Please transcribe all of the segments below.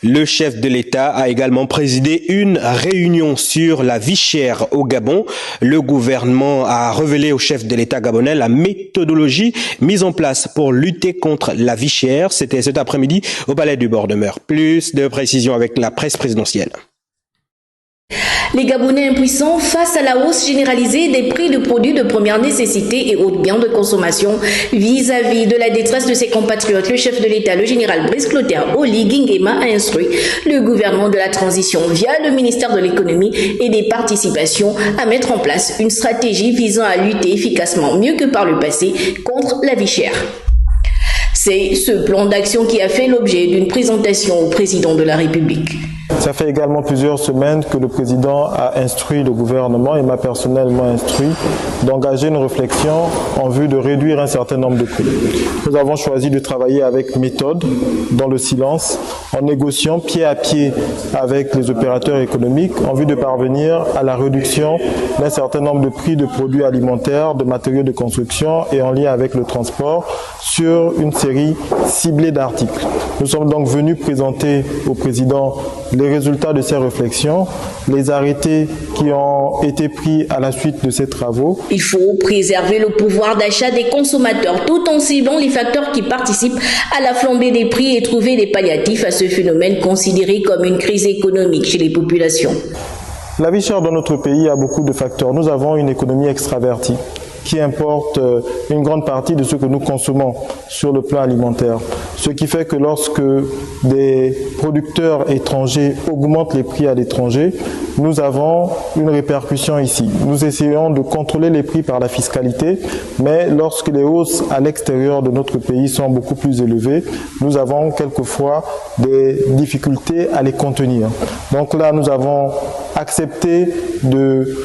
Le chef de l'État a également présidé une réunion sur la vie chère au Gabon. Le gouvernement a révélé au chef de l'État gabonais la méthodologie mise en place pour lutter contre la vie chère. C'était cet après-midi au Palais du Bord-de-Mer. Plus de précisions avec la presse présidentielle. Les Gabonais impuissants face à la hausse généralisée des prix de produits de première nécessité et autres biens de consommation vis-à-vis de la détresse de ses compatriotes. Le chef de l'État, le général Brice Clotaire Oligui Nguema, a instruit le gouvernement de la transition via le ministère de l'économie et des participations à mettre en place une stratégie visant à lutter efficacement, mieux que par le passé, contre la vie chère. C'est ce plan d'action qui a fait l'objet d'une présentation au président de la République. Ça fait également plusieurs semaines que le président a instruit le gouvernement et m'a personnellement instruit d'engager une réflexion en vue de réduire un certain nombre de prix. Nous avons choisi de travailler avec méthode, dans le silence, en négociant pied à pied avec les opérateurs économiques en vue de parvenir à la réduction d'un certain nombre de prix de produits alimentaires, de matériaux de construction et en lien avec le transport sur une série ciblée d'articles. Nous sommes donc venus présenter au président les résultats de ces réflexions, les arrêtés qui ont été pris à la suite de ces travaux. Il faut préserver le pouvoir d'achat des consommateurs tout en ciblant les facteurs qui participent à la flambée des prix et trouver des palliatifs à ce phénomène considéré comme une crise économique chez les populations. La vie chère dans notre pays a beaucoup de facteurs. Nous avons une économie extravertie qui importe une grande partie de ce que nous consommons sur le plan alimentaire. Ce qui fait que lorsque des producteurs étrangers augmentent les prix à l'étranger, nous avons une répercussion ici. Nous essayons de contrôler les prix par la fiscalité, mais lorsque les hausses à l'extérieur de notre pays sont beaucoup plus élevées, nous avons quelquefois des difficultés à les contenir. Donc là, nous avons accepté de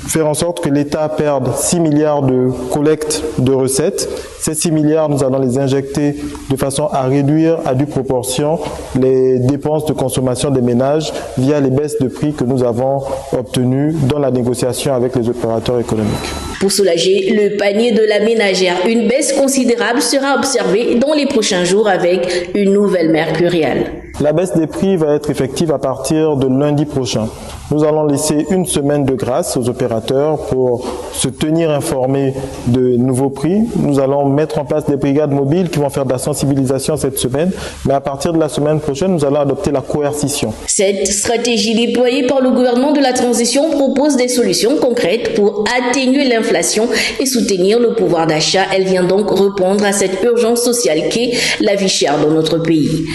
faire en sorte que l'État perde 6 milliards de collecte de recettes. Ces 6 milliards, nous allons les injecter de façon à réduire à due proportion les dépenses de consommation des ménages via les baisses de prix que nous avons obtenues dans la négociation avec les opérateurs économiques. Pour soulager le panier de la ménagère, une baisse considérable sera observée dans les prochains jours avec une nouvelle mercuriale. La baisse des prix va être effective à partir de lundi prochain. Nous allons laisser une semaine de grâce aux opérateurs pour se tenir informés de nouveaux prix. Nous allons mettre en place des brigades mobiles qui vont faire de la sensibilisation cette semaine, mais à partir de la semaine prochaine, nous allons adopter la coercition. Cette stratégie déployée par le gouvernement de la transition propose des solutions concrètes pour atténuer l'inflation et soutenir le pouvoir d'achat. Elle vient donc répondre à cette urgence sociale qu'est la vie chère dans notre pays.